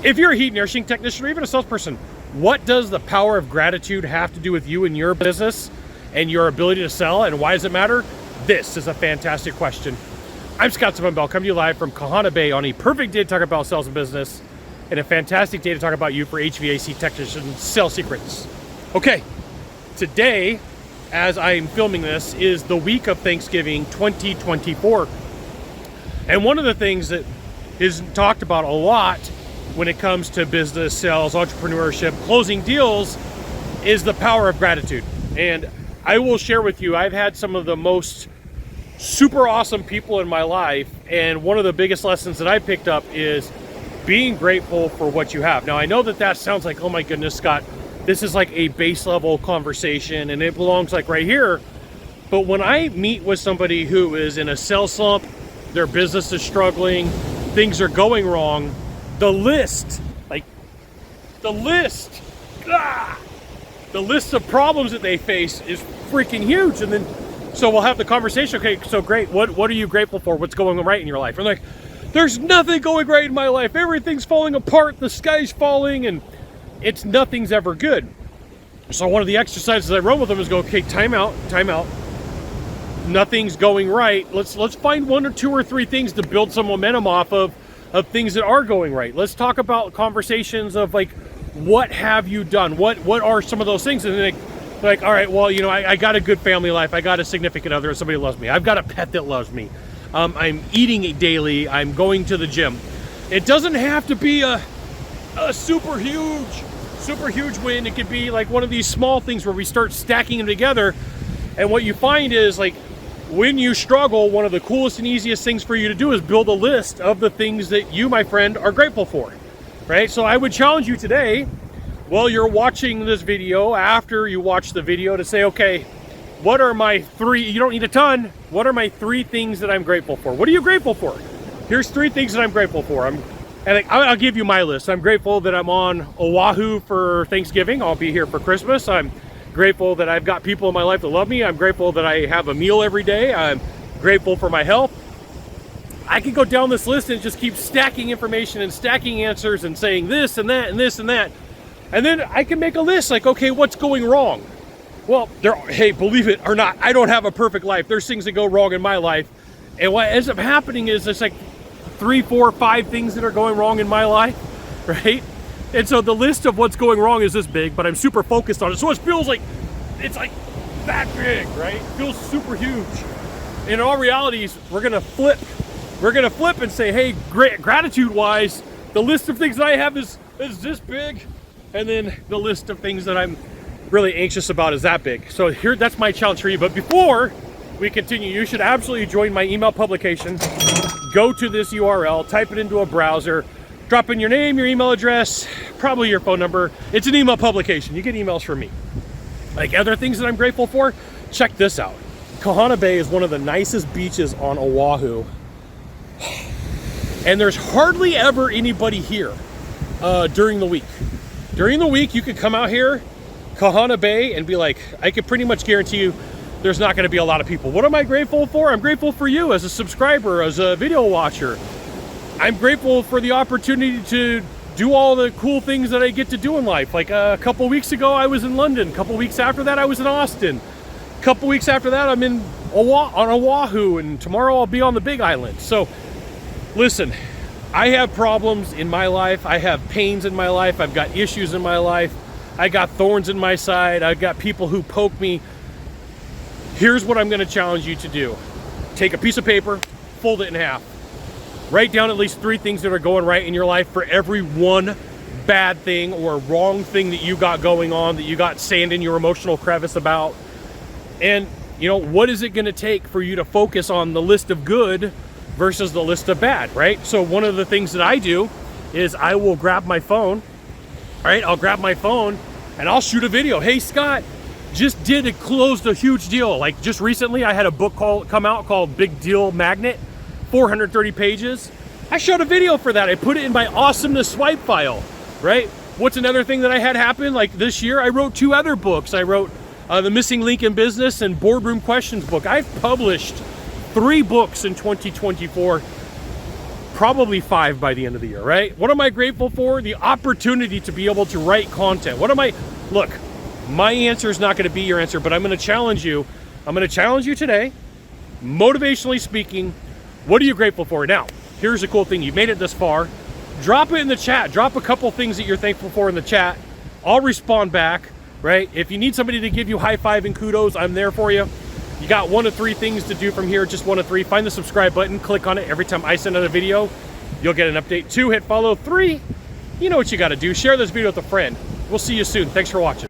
If you're a heat and air conditioning technician or even a salesperson, what does the power of gratitude have to do with you and your business and your ability to sell, and why does it matter? This is a fantastic question. I'm Scott Bell, coming to you live from Kahana Bay on a perfect day to talk about sales and business, and a fantastic day to talk about you for HVAC technician sales secrets. Okay, today, as I'm filming this, is the week of Thanksgiving 2024. And one of the things that is talked about a lot when it comes to business, sales, entrepreneurship, closing deals is the power of gratitude. And I will share with you, I've had some of the most super awesome people in my life, and one of the biggest lessons that I picked up is being grateful for what you have. Now, I know that sounds like, oh my goodness, Scott, this is like a base level conversation and it belongs like right here. But when I meet with somebody who is in a sales slump, their business is struggling, things are going wrong, the list of problems that they face is freaking huge. And then, so we'll have the conversation. Okay, so great. What are you grateful for? What's going right in your life? I'm like, there's nothing going right in my life. Everything's falling apart. The sky's falling, and nothing's ever good. So one of the exercises I run with them is go, okay, time out. Nothing's going right. Let's find one or two or three things to build some momentum off of things that are going right. Let's talk about conversations of like, what have you done? What are some of those things? And they're like, all right, well, I got a good family life. I got a significant other. Somebody loves me. I've got a pet that loves me. I'm eating daily. I'm going to the gym. It doesn't have to be a super huge win. It could be like one of these small things where we start stacking them together. And what you find is, like, when you struggle, one of the coolest and easiest things for you to do is build a list of the things that you, my friend, are grateful for, right? So I would challenge you today, while you're watching this video, after you watch the video, to say, okay, what are my three, you don't need a ton, what are my three things that I'm grateful for? What are you grateful for? Here's three things that I'm grateful for. I'll give you my list. I'm grateful that I'm on Oahu for Thanksgiving. I'll be here for Christmas. I'm grateful that I've got people in my life that love me. I'm grateful that I have a meal every day. I'm grateful for my health. I can go down this list and just keep stacking information and stacking answers and saying this and that and this and that. And then I can make a list like, okay, what's going wrong? Well, hey, believe it or not, I don't have a perfect life. There's things that go wrong in my life. And what ends up happening is there's like 3, 4, 5 things that are going wrong in my life, right? And so the list of what's going wrong is this big, but I'm super focused on it. So it feels like, it's like that big, right? It feels super huge. In all realities, we're gonna flip and say, hey, gratitude-wise, the list of things that I have is this big, and then the list of things that I'm really anxious about is that big. So here, that's my challenge for you. But before we continue, you should absolutely join my email publication. Go to this URL, type it into a browser, drop in your name, your email address, probably your phone number. It's an email publication. You get emails from me. Like other things that I'm grateful for, check this out. Kahana Bay is one of the nicest beaches on Oahu. And there's hardly ever anybody here during the week. During the week, you could come out here, Kahana Bay, and be like, I can pretty much guarantee you there's not gonna be a lot of people. What am I grateful for? I'm grateful for you as a subscriber, as a video watcher. I'm grateful for the opportunity to do all the cool things that I get to do in life. Like a couple weeks ago, I was in London. A couple weeks after that, I was in Austin. A couple weeks after that, I'm on Oahu, and tomorrow I'll be on the Big Island. So listen, I have problems in my life. I have pains in my life. I've got issues in my life. I got thorns in my side. I've got people who poke me. Here's what I'm gonna challenge you to do. Take a piece of paper, fold it in half. Write down at least 3 things that are going right in your life for every one bad thing or wrong thing that you got going on, that you got sand in your emotional crevice about. And what is it gonna take for you to focus on the list of good versus the list of bad, right? So one of the things that I do is I will grab my phone, right? I'll grab my phone and I'll shoot a video. Hey, Scott, closed a huge deal. Like just recently I had a book come out called Big Deal Magnet, 430 pages. I shot a video for that. I put it in my awesomeness swipe file, right? What's another thing that I had happen? Like this year, I wrote 2 other books. I wrote The Missing Link in Business and Boardroom Questions book. I've published 3 books in 2024. probably 5 by the end of the year, right? What am I grateful for? The opportunity to be able to write content. Look, my answer is not going to be your answer, but I'm going to challenge you. I'm going to challenge you today, motivationally speaking. What are you grateful for? Now, here's the cool thing. You made it this far. Drop it in the chat. Drop a couple things that you're thankful for in the chat. I'll respond back, right? If you need somebody to give you high five and kudos, I'm there for you. You got 1 of 3 things to do from here, just 1 of 3. Find the subscribe button, click on it. Every time I send out a video, you'll get an update. 2, hit follow. 3, you know what you got to do. Share this video with a friend. We'll see you soon. Thanks for watching.